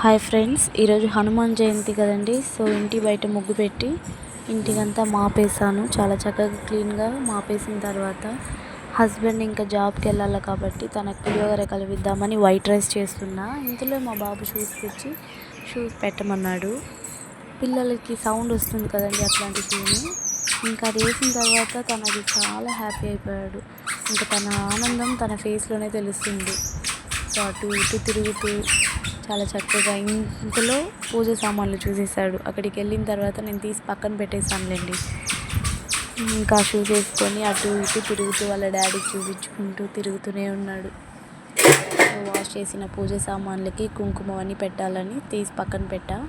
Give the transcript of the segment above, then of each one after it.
Hi friends, ఈరోజు హనుమాన్ జయంతి కదండి. So ఇంటి బయట ముగ్గు పెట్టి ఇంటికంతా మాపేసాను. చాలా చక్కగా క్లీన్గా మాపేసిన తర్వాత హస్బెండ్ ఇంకా జాబ్కి వెళ్ళాలి కాబట్టి తనకు పులిహోర కలిపిద్దామని వైట్ రైస్ చేస్తున్నా. ఇందులో మా బాబు షూస్ తెచ్చి షూస్ పెట్టమన్నాడు. పిల్లలకి సౌండ్ వస్తుంది కదండి, అట్లాంటి షూని. ఇంకా అది వేసిన తర్వాత తనది చాలా హ్యాపీ అయిపోయాడు. ఇంకా తన ఆనందం తన ఫేస్లోనే తెలుస్తుంది. సో అటు ఇటు తిరుగుతూ చాలా చక్కగా ఇంట్లో పూజ సామాన్లు చూసేసాడు. అక్కడికి వెళ్ళిన తర్వాత నేను తీసి పక్కన పెట్టేసానులేండి. ఇంకా షూస్ వేసుకొని అటు ఇటు తిరుగుతూ వాళ్ళ డాడీకి చూపించుకుంటూ తిరుగుతూనే ఉన్నాడు. వాష్ చేసిన పూజ సామాన్లకి కుంకుమ అని పెట్టాలని తీసి పక్కన పెట్టా.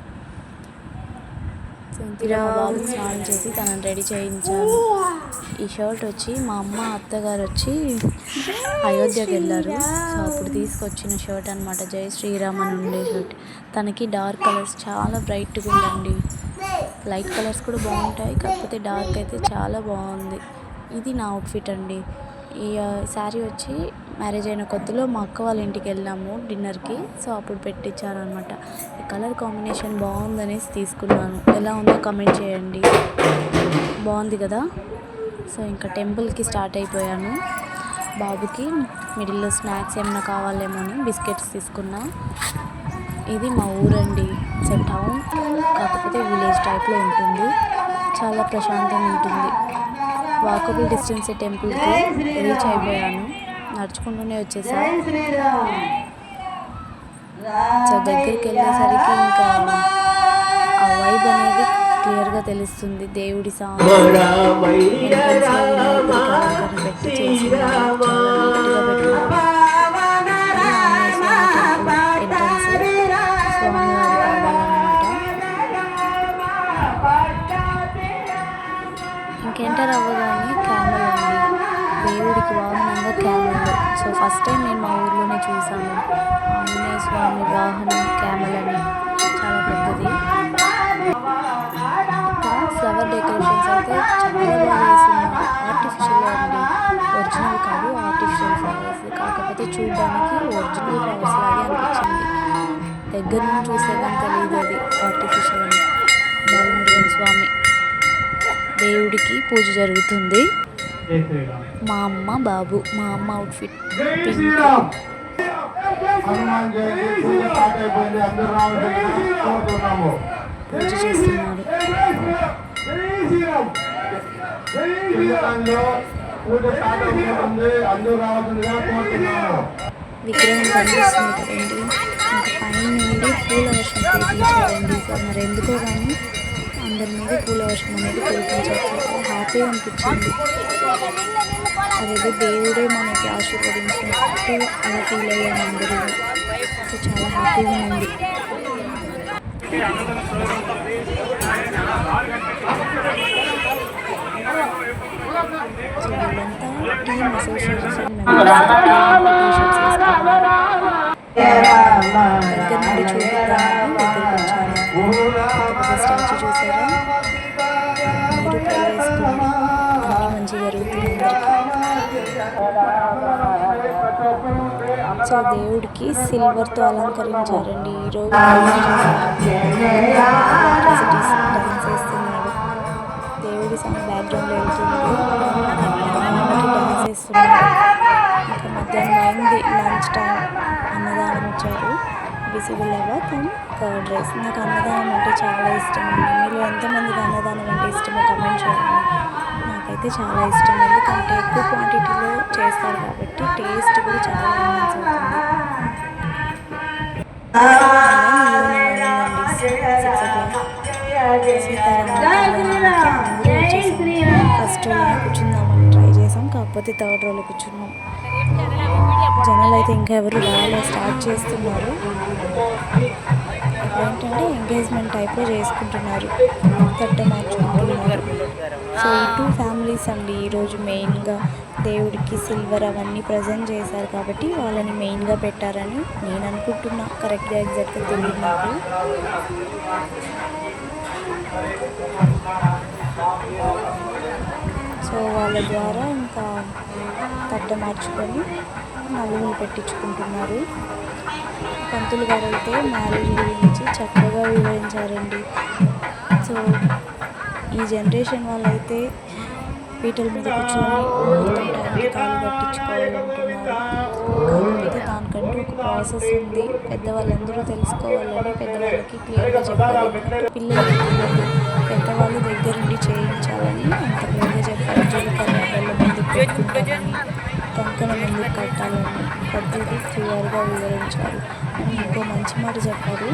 ఇంటిలో మా బాబుకి స్నానం చేసి తనని రెడీ చేయించాను. ఈ షర్ట్ వచ్చి మా అమ్మ అత్తగారు వచ్చి అయోధ్యకి వెళ్ళారు. సో అప్పుడు తీసుకొచ్చిన షర్ట్ అనమాట. జై శ్రీరామ్ అని ఉండే షర్ట్. తనకి డార్క్ కలర్స్ చాలా బ్రైట్గా ఉందండి. లైట్ కలర్స్ కూడా బాగుంటాయి, కాకపోతే డార్క్ అయితే చాలా బాగుంది. ఇది నా అవుట్ఫిట్ అండి. ఈ శారీ వచ్చి మ్యారేజ్ అయిన కొత్తలో మా అక్క వాళ్ళ ఇంటికి వెళ్ళాము డిన్నర్కి. సో అప్పుడు పెట్టించారనమాట. ఈ కలర్ కాంబినేషన్ బాగుందనేసి తీసుకున్నాను. ఎలా ఉందో కమెంట్ చేయండి. బాగుంది కదా. సో ఇంకా టెంపుల్కి స్టార్ట్ అయిపోయాను. బాబుకి మిడిల్లో స్నాక్స్ ఏమైనా కావాలేమో అని బిస్కెట్స్ తీసుకున్నా. ఇది మా ఊరండి. సో టౌన్ కాకపోతే విలేజ్ టైప్లో ఉంటుంది. చాలా ప్రశాంతంగా ఉంటుంది. వాకబుల్ డిస్టెన్స్ టెంపుల్కి రీచ్ అయిపోయాను. నడుచుకుంటూనే వచ్చేసాను. సో దగ్గరికి వెళ్ళేసరికి ఇంకా ఆ వైబ్ అనేది క్లియర్గా తెలుస్తుంది. దేవుడి సాంగ్ పెట్టి చేసి ఎంటర్ అవ్వగానే క్యామెల్ అండి, దేవుడికి వాహనంగా క్యామెల్. సో ఫస్ట్ టైం నేను మా ఊర్లోనే చూసాను. ఆంజనేయ స్వామి వాహనం క్యామెల్ అని చాలా పెద్దది. ఫ్లవర్ డెకరేషన్స్ అయితే చాలా బాగా వేస్తున్నారు. ఆర్టిఫిషియల్ అండి, ఒరిజినల్ కాదు, ఆర్టిఫిషియల్ ఫ్లవర్స్. కాకపోతే చూడడానికి ఒరిజినల్ ఫ్లవర్స్ లాగే అనిపించింది. దగ్గర నుంచి చూస్తే కానీ తెలియదు అది ఆర్టిఫిషియల్ అని. బాలమురుగన్ స్వామి దేవుడికి పూజ జరుగుతుంది. మా అమ్మ బాబు, మా అమ్మ అవుట్ఫిట్ పింక్. పూజ చేస్తున్నారు. విగ్రహం కనిపిస్తుంది కదండి. ఇంకా పైన నుండి పూల వర్షం కురిపించారండి. సో మరి ఎందుకో కానీ అందరి మీద పూల వర్షం అనేది కురిపించారు. హ్యాపీగా అనిపించింది. అదేదో దేవుడే మనకి ఆశీర్వదించినట్టు అలా ఫీల్ అయ్యాను అందరూ. సో చాలా హ్యాపీగా ఉంది. సో వీళ్ళంతా టీమ్ అసోసియేషన్ దగ్గర నుండి చూపిద్దామని దగ్గరికి వచ్చాను. స్టాచ్యూ చూసారా, మీరు ట్రై చేసుకోండి. అన్నీ మంచి జరుగుతుంది అందరికీ. సో దేవుడికి సిల్వర్తో అలంకరించారండి. ఈరోజు డాన్స్ వేస్తున్నాడు. దేవుడి సాంగ్ బ్యాక్గ్రౌండ్లో వెళ్తుంది, డాన్స్ వేస్తున్నాడు. ఇంకా మధ్యాహ్నం అయింది, లంచ్ టైం. అన్నదానం ఇచ్చారు. విజిబుల్ అవ్వదు కర్డ్ రైస్. నాకు అన్నదానం అంటే చాలా ఇష్టం అండి. మీలో ఎంతమందికి అన్నదానం అంటే ఇష్టమో కమెంట్ చేయండి. నాకైతే చాలా ఇష్టం, ఎందుకంటే ఎక్కువ క్వాంటిటీలో చేస్తారు కాబట్టి టేస్ట్ కూడా చాలా ఎన్హాన్స్ అవుతుంది. ఫస్ట్ రోలో కూర్చుందామని ట్రై చేసాం, కాకపోతే థర్డ్ రోలో కూర్చున్నాం. జనాలు అయితే ఇంకా ఎవరు రాలే, స్టార్ట్ చేస్తున్నారు. ఏంటంటే ఎంగేజ్మెంట్ టైప్లో చేసుకుంటున్నారు, తట్ట మార్చుకుంటున్నారు. సో ఈ 2 ఫ్యామిలీస్ అండి ఈరోజు మెయిన్గా దేవుడికి సిల్వర్ అవన్నీ ప్రజెంట్ చేశారు కాబట్టి వాళ్ళని మెయిన్గా పెట్టారని నేను అనుకుంటున్నా. కరెక్ట్గా ఎగ్జాక్ట్గా తెలియదు నాకు. సో వాళ్ళ ద్వారా ఇంకా తట్ట మార్చుకొని నలుగులు పెట్టించుకుంటున్నారు. పంతులు గారు అయితే మ్యారేజ్ గురించి చక్కగా వివరించారండి. సో ఈ జనరేషన్ వాళ్ళైతే పీటల మీద కూర్చొని ముహూర్తం టైంకి తాళి కట్టించుకోవాలంటున్నారు. కాకపోతే దానికంటూ ఒక ప్రాసెస్ ఉంది. పెద్దవాళ్ళందరూ తెలుసుకోవాలని పెద్దవాళ్ళకి క్లియర్గా చెప్పాలి. ఎందుకంటే పిల్లలకి తెలియదు, పెద్దవాళ్ళు దగ్గరుండి చేయించాలని అంత క్లియర్గా చెప్పారు. జీలకర్ర బెల్లం ఎందుకు పెట్టుకుంటామని, కంకణం ఎందుకు కట్టాలని ప్రతిదీ క్లియర్గా వివరించారు. అని ఇంకో మంచి మాట చెప్పారు.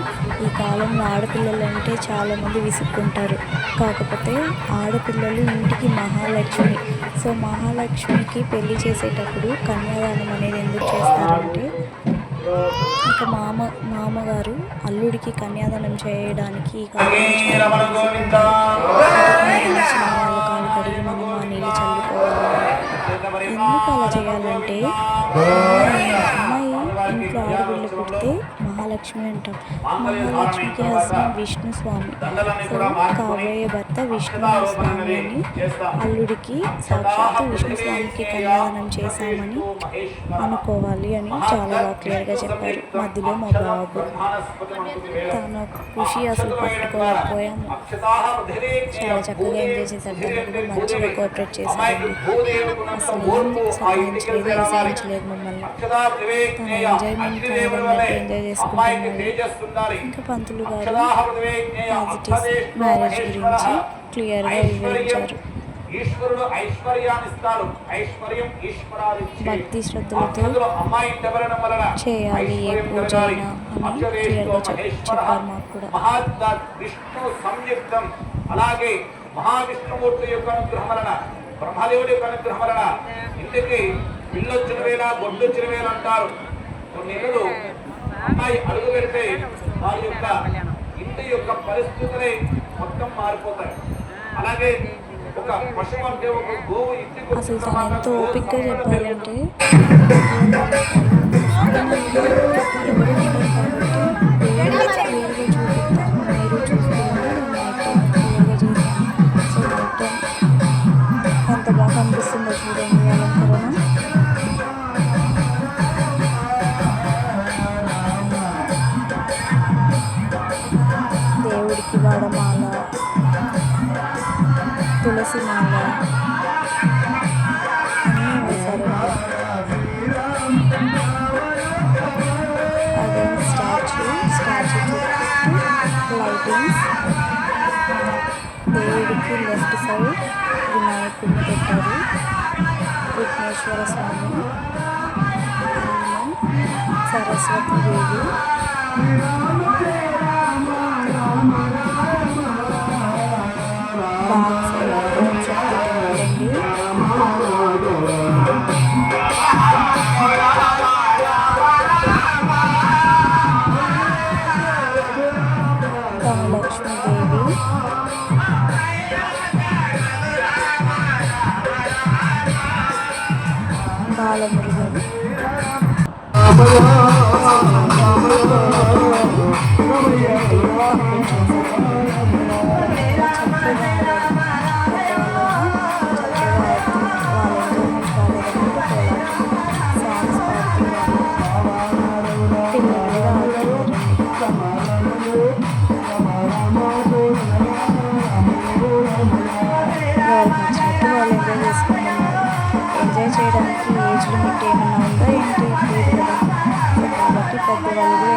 ఈ కాలంలో ఆడపిల్లలంటే చాలామంది విసుక్కుంటారు. కాకపోతే ఆడపిల్లలు ఇంటికి మహాలక్ష్మి. సో మహాలక్ష్మికి పెళ్లి చేసేటప్పుడు కన్యాదానం అనేది ఎందుకు చేస్తారంటే, ఇక మామగారు అల్లుడికి కన్యాదానం చేయడానికి ఈ కాలంలో వాళ్ళ కాలు కడిగి మనం ఆ నీళ్ళు చల్లుకోవాలి. ఎందుకు అలా చేయాలంటే, అమ్మాయి ఇంట్లో ఆడపిల్ల పుడితే మహాలక్ష్మి అంటాం. మహాలక్ష్మికి హస్బెండ్ విష్ణు స్వామి. సో కాబోయే భర్త విష్ణు స్వామి అని అల్లుడికి సాక్షాత్తు విష్ణు స్వామికి కన్యాదానం చేశామని అనుకోవాలి అని చాలా బాగా క్లియర్గా చెప్పారు. మధ్యలో మా బాబు తన ఖుషి అసలు పట్టుకోలేకపోయాము. చాలా చక్కగా ఎంజాయ్ చేశారు. తను కూడా మంచిగా కోఆపరేట్ చేశారు. అసలు ఏం సతాయించలేదు, విసారించలేదు మమ్మల్ని. తన ఎంజాయ్మెంట్ ఎంజాయ్ చేసుకుంటున్నాడు. ఇంకా పంతులు గారు పాజిటివ్ మ్యారేజ్ గురించి క్లియర్గా వివరించారు. భక్తి శ్రద్ధలతో చేయాలి ఏ పూజ అయినా అని క్లియర్గా చెప్పారు మాకు కూడా. అలాగే మహావిష్ణుమూర్తి యొక్క అనుగ్రహం వలన, బ్రహ్మదేవుడి యొక్క అనుగ్రహం వలన ఇంటికి పిల్లొచ్చిన వేళ గొడ్డొచ్చిన వేళ అంటారు. కొన్ని ఇళ్ళు అమ్మాయి అడుగు పెడితే వారి యొక్క ఇంటి యొక్క పరిస్థితులే మొత్తం మారిపోతాయి. అలాగే ఒక పశువు అంటే ఒక గోవు ఇంటికి అసలు తను ఎంతో ఓపికగా చెప్పాలంటే ఎంత బాగా అనిపిస్తుందో చూడండి అలంకరణ. దేవుడికి వాడమాల, తులసి మాల అన్నీ వేశారండి. అదే స్టాచ్యూ లైటింగ్స్. దేవుడికి లెఫ్ట్ సైడ్ వినాయకుడిని పెట్టారు, విఘ్నేశ్వర స్వామి, సరస్వతి దేవి, బ్యాక్ సైడ్ ఓం శక్తి టెంపుల్ అండి. ధనలక్ష్మీదేవి, బాలమురుగన్, ఎంజాయ్ చేయడానికి ఏజ్ లిమిట్ ఏమైనా ఉందా ఏంటి? లేదు కదా. కాబట్టి పెద్దవాళ్ళు కూడా